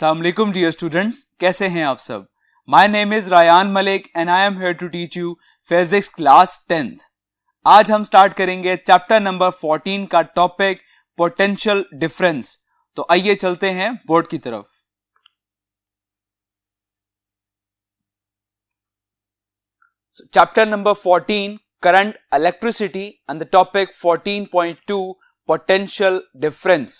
अस्सलाम वालेकुम dear students, कैसे हैं आप सब। My name is Rayan Malik and I am here to teach you physics class 10th। आज हम स्टार्ट करेंगे चैप्टर नंबर 14 का टॉपिक पोटेंशियल डिफरेंस। तो आइए चलते हैं बोर्ड की तरफ। Chapter number 14 current electricity and the topic 14.2 potential difference.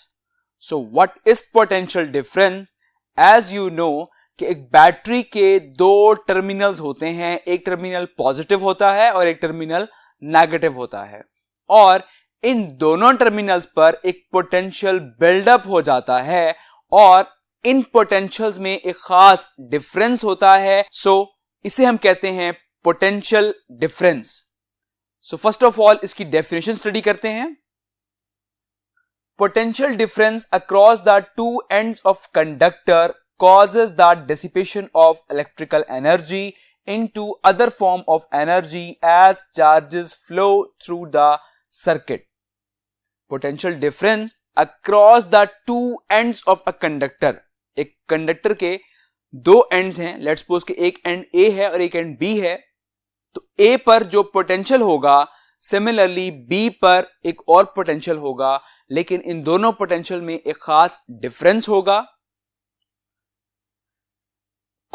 So what is potential difference? As you know कि एक बैटरी के दो टर्मिनल्स होते हैं, एक टर्मिनल पॉजिटिव होता है और एक टर्मिनल नेगेटिव होता है, और इन दोनों टर्मिनल्स पर एक पोटेंशियल बिल्डअप हो जाता है और इन पोटेंशियल्स में एक खास डिफरेंस होता है। सो इसे हम कहते हैं potential difference. So first of all इसकी डेफिनेशन स्टडी करते हैं। Potential difference across the two ends of conductor causes the dissipation of electrical energy into other form of energy as charges flow through the circuit. Potential difference across the two ends of a conductor. एक conductor के दो ends हैं, let's suppose कि एक and A है और एक and B है, तो A पर जो पोटेंशियल होगा सिमिलरली B पर एक और पोटेंशियल होगा, लेकिन इन दोनों पोटेंशियल में एक खास डिफरेंस होगा।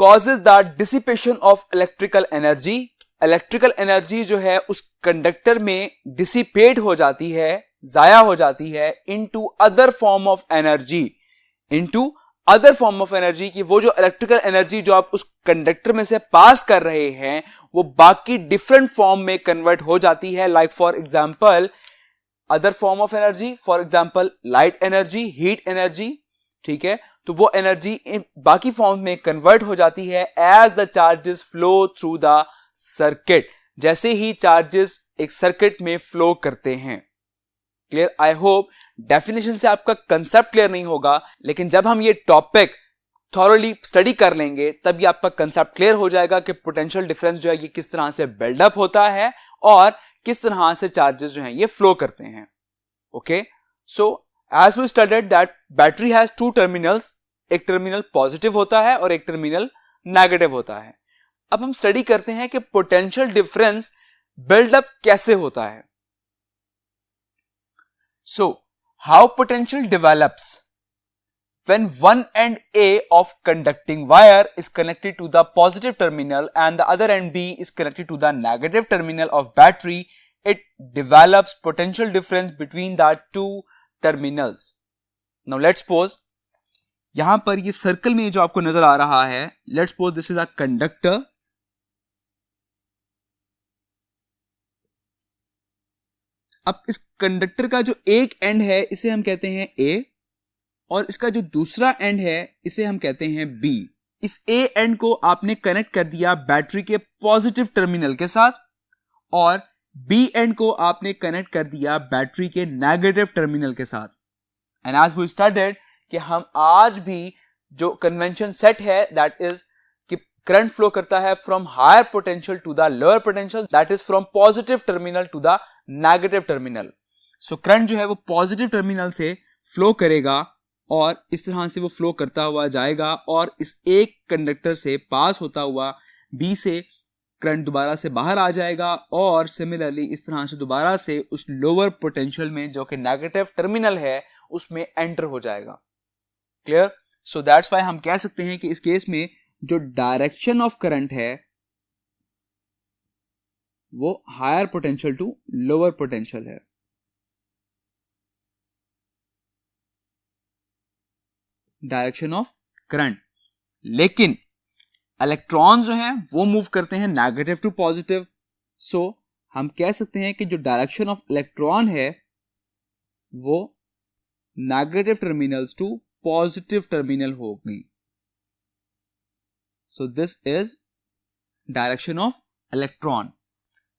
Causes the dissipation of electrical energy. Electrical energy जो है उस कंडक्टर में डिसिपेट हो जाती है, जाया हो जाती है into other form of energy, into other form of energy की वो जो इलेक्ट्रिकल एनर्जी जो आप उस कंडक्टर में से पास कर रहे हैं वो बाकी डिफरेंट फॉर्म में कन्वर्ट हो जाती है। Like for example other form of energy, for example light energy, heat energy, ठीक है, तो वो एनर्जी बाकी फॉर्म में कन्वर्ट हो जाती है as the charges flow through the circuit, जैसे ही चार्जेस एक सर्किट में फ्लो करते हैं। क्लियर? आई होप डेफिनेशन से आपका कंसेप्ट क्लियर नहीं होगा, लेकिन जब हम ये टॉपिक थॉरोली स्टडी कर लेंगे तब ये आपका कंसेप्ट क्लियर हो जाएगा कि पोटेंशियल डिफरेंस जो है ये किस तरह से बिल्डअप होता है और किस तरह से चार्जेस जो हैं ये फ्लो करते हैं। Okay, so as we studied that battery has two terminals, एक टर्मिनल पॉजिटिव होता है और एक टर्मिनल नेगेटिव होता है। अब हम स्टडी करते हैं कि पोटेंशियल डिफरेंस बिल्डअप कैसे होता है। So how potential develops when one end A of conducting wire is connected to the positive terminal and the other end B is connected to the negative terminal of battery, it develops potential difference between the two terminals. Now let's suppose यहां पर ये circle में जो आपको नजर आ रहा है, let's suppose this is a conductor. अब इस कंडक्टर का जो एक एंड है इसे हम कहते हैं A और इसका जो दूसरा एंड है इसे हम कहते हैं B। इस A एंड को आपने कनेक्ट कर दिया बैटरी के पॉजिटिव टर्मिनल के साथ और B एंड को आपने कनेक्ट कर दिया बैटरी के नेगेटिव टर्मिनल के साथ। एंड एज वी स्टडीड कि हम आज भी जो कन्वेंशन सेट है दैट इज कि करंट फ्लो करता है from higher potential to the lower potential, that is from positive terminal to the negative terminal. So current जो है वो पॉजिटिव टर्मिनल से फ्लो करेगा और इस तरह से वो फ्लो करता हुआ जाएगा और इस एक कंडक्टर से पास होता हुआ B से करंट दोबारा से बाहर आ जाएगा और सिमिलरली इस तरह से दोबारा से उस लोअर पोटेंशियल में जो कि नेगेटिव टर्मिनल है उसमें एंटर हो जाएगा। क्लियर? सो दैट्स व्हाई हम कह सकते हैं कि इस केस में जो डायरेक्शन ऑफ करंट है वो higher potential to lower potential है। डायरेक्शन ऑफ करंट, लेकिन इलेक्ट्रॉन्स जो हैं वो मूव करते हैं नेगेटिव टू पॉजिटिव। सो हम कह सकते हैं कि जो डायरेक्शन ऑफ इलेक्ट्रॉन है वो negative terminals to positive terminal होगी। So this is direction of electron.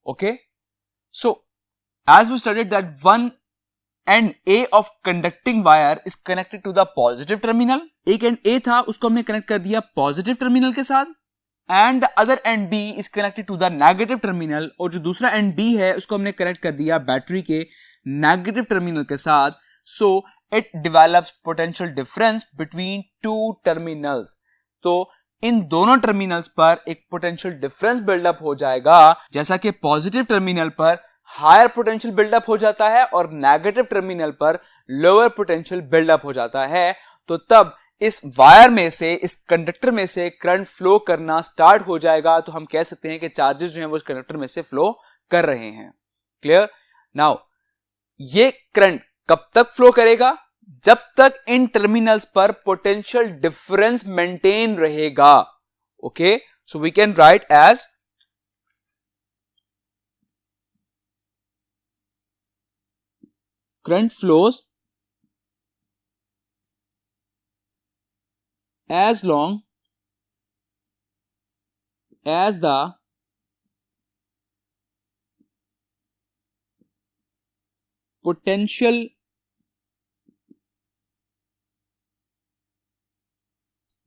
Okay, so as we studied that one end A of conducting wire is connected to the positive terminal. एक and A था उसको हमने connect कर दिया positive terminal के साथ and the other end B is connected to the negative terminal, और जो दूसरा एंड B है उसको हमने कनेक्ट कर दिया बैटरी के नेगेटिव टर्मिनल के साथ। So it develops potential difference between two terminals. तो इन दोनों टर्मिनल्स पर एक पोटेंशियल डिफरेंस बिल्डअप हो जाएगा, जैसा कि पॉजिटिव टर्मिनल पर हायर पोटेंशियल बिल्डअप हो जाता है और नेगेटिव टर्मिनल पर लोअर पोटेंशियल बिल्डअप हो जाता है। तो तब इस वायर में से, इस कंडक्टर में से करंट फ्लो करना स्टार्ट हो जाएगा। तो हम कह सकते हैं कि चार्जेस जो हैं वो इस कंडक्टर में से फ्लो कर रहे हैं। क्लियर? नाउ ये करंट कब तक फ्लो करेगा? जब तक इन टर्मिनल्स पर पोटेंशियल डिफरेंस मेंटेन रहेगा। Okay, so we can write as current flows as long as the potential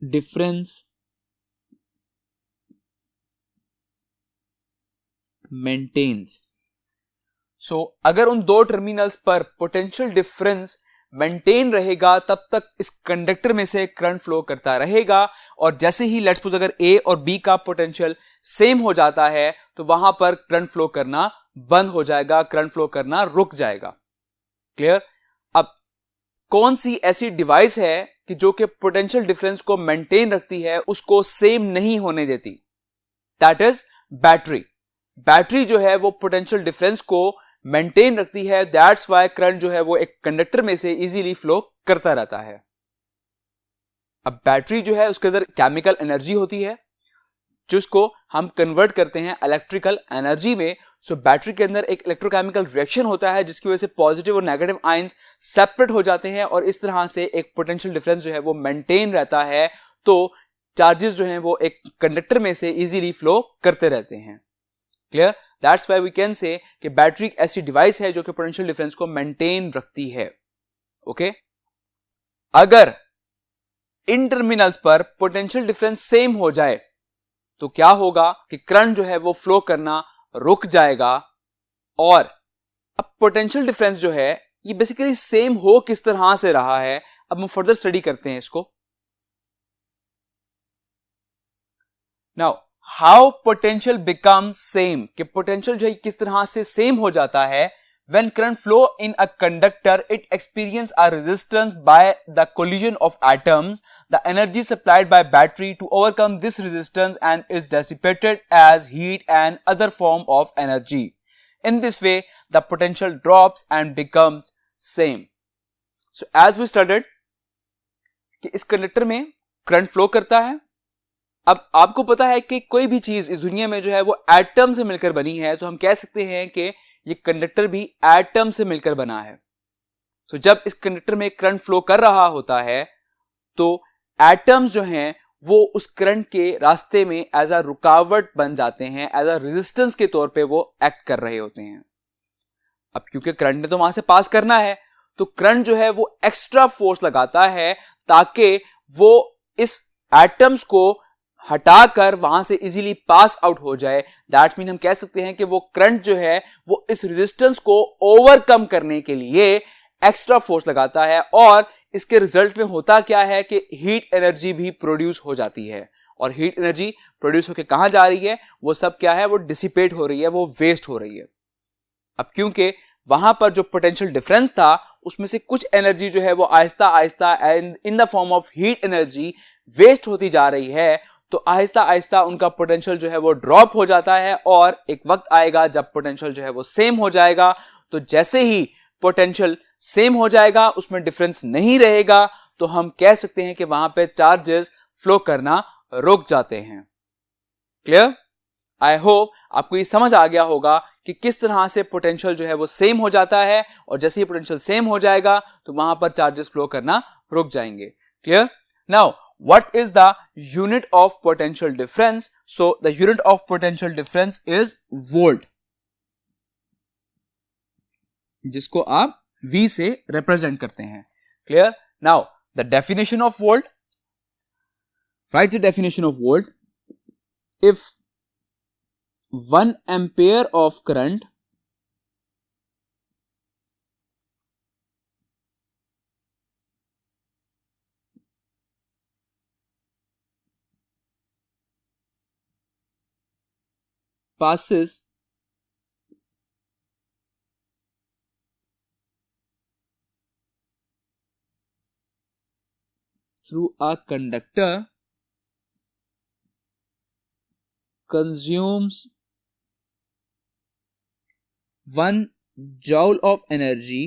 difference maintains. So अगर उन दो टर्मिनल्स पर पोटेंशियल डिफरेंस मेंटेन रहेगा तब तक इस कंडक्टर में से करंट फ्लो करता रहेगा, और जैसे ही लेट्स सपोज अगर ए और बी का पोटेंशियल सेम हो जाता है तो वहां पर करंट फ्लो करना बंद हो जाएगा, करंट फ्लो करना रुक जाएगा। क्लियर? अब कौन सी ऐसी डिवाइस है कि जो कि पोटेंशियल डिफरेंस को मेंटेन रखती है, उसको सेम नहीं होने देती? That is battery. बैटरी जो है वो पोटेंशियल डिफरेंस को मेंटेन रखती है, दैट्स वाई करंट जो है वो एक कंडक्टर में से इजीली फ्लो करता रहता है। अब बैटरी जो है उसके अंदर केमिकल एनर्जी होती है जिसको हम कन्वर्ट करते हैं इलेक्ट्रिकल एनर्जी में। सो बैटरी के अंदर एक इलेक्ट्रोकेमिकल रिएक्शन होता है जिसकी वजह से पॉजिटिव और नेगेटिव आयंस सेपरेट हो जाते हैं और इस तरह से एक पोटेंशियल डिफरेंस जो है वो मेंटेन रहता है। तो चार्जेस जो हैं वो एक कंडक्टर में से इजीली फ्लो करते रहते हैं। Clear? That's why we can say कि बैटरी एक ऐसी डिवाइस है जो कि पोटेंशियल डिफरेंस को मेंटेन रखती है। ओके, अगर इन टर्मिनल्स पर पोटेंशियल डिफरेंस सेम हो जाए तो क्या होगा कि करंट जो है वो फ्लो करना रुक जाएगा। और अब पोटेंशियल डिफरेंस जो है ये बेसिकली सेम हो किस तरह से रहा है, अब हम फर्दर स्टडी करते हैं इसको। Now how potential become same, कि पोटेंशियल जो है किस तरह से सेम हो जाता है। When current flow in a conductor, it experience a resistance by the collision of atoms. The energy supplied by battery to overcome this resistance and is dissipated as heat and other form of energy. In this way, the potential drops and becomes same. So as we studied कि इस conductor में current flow करता है। अब आपको पता है कि कोई भी चीज इस दुनिया में जो है वो एटम से मिलकर बनी है, तो हम कह सकते हैं कि ये कंडक्टर भी एटम से मिलकर बना है। तो जब इस कंडक्टर में करंट फ्लो कर रहा होता है तो एटम्स जो हैं वो उस करंट के रास्ते में एज अ रुकावट बन जाते हैं, एज अ रेजिस्टेंस के तौर पे वो एक्ट कर रहे होते हैं। अब क्योंकि करंट ने तो वहां से पास करना है तो करंट जो है वो एक्स्ट्रा फोर्स लगाता है ताकि वो इस एटम्स को हटाकर वहां से इजीली पास आउट हो जाए। दैट मीन हम कह सकते हैं कि वो करंट जो है वो इस रेजिस्टेंस को ओवरकम करने के लिए एक्स्ट्रा फोर्स लगाता है, और इसके रिजल्ट में होता क्या है कि हीट एनर्जी भी प्रोड्यूस हो जाती है। और हीट एनर्जी प्रोड्यूस होकर कहां जा रही है, वो सब क्या है, वो डिसिपेट हो रही है, वो वेस्ट हो रही है। अब क्योंकि वहां पर जो पोटेंशियल डिफरेंस था उसमें से कुछ एनर्जी जो है वो आहिस्ता आहिस्ता in the form of heat energy waste होती जा रही है, तो आहिस्ता आहिस्ता उनका पोटेंशियल जो है वो ड्रॉप हो जाता है और एक वक्त आएगा जब पोटेंशियल जो है वो सेम हो जाएगा। तो जैसे ही पोटेंशियल सेम हो जाएगा, उसमें डिफरेंस नहीं रहेगा, तो हम कह सकते हैं कि वहां पे चार्जेस फ्लो करना रुक जाते हैं। क्लियर? आई होप आपको ये समझ आ गया होगा कि किस तरह से पोटेंशियल जो है वो सेम हो जाता है, और जैसे ही पोटेंशियल सेम हो जाएगा तो वहां पर चार्जेस फ्लो करना रुक जाएंगे। Clear? Now what is the unit of potential difference? So the unit of potential difference is volt, जिसको आप V से represent करते हैं। Clear? Now the definition of volt, write the definition of volt. If 1 ampere of current passes through a conductor consumes 1 joule of energy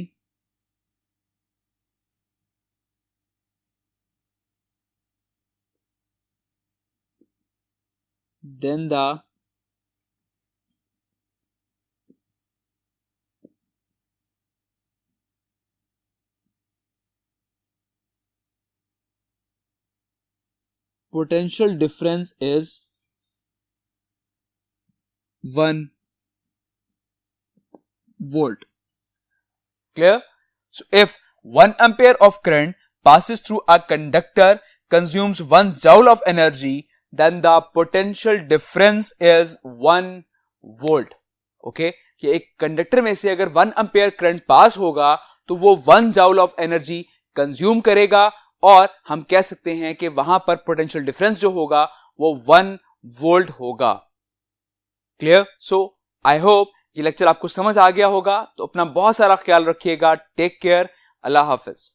then the potential difference is 1 volt. Clear? So if 1 ampere of current passes through a conductor, consumes 1 joule of energy, then the potential difference is 1 volt. Okay? कि एक conductor में से अगर 1 ampere current pass होगा तो वो 1 joule of energy consume करेगा और हम कह सकते हैं कि वहां पर पोटेंशियल डिफरेंस जो होगा वो 1 वोल्ट होगा. क्लियर? सो आई होप ये लेक्चर आपको समझ आ गया होगा. तो अपना बहुत सारा ख्याल रखिएगा. Take care. अल्लाह हाफिज.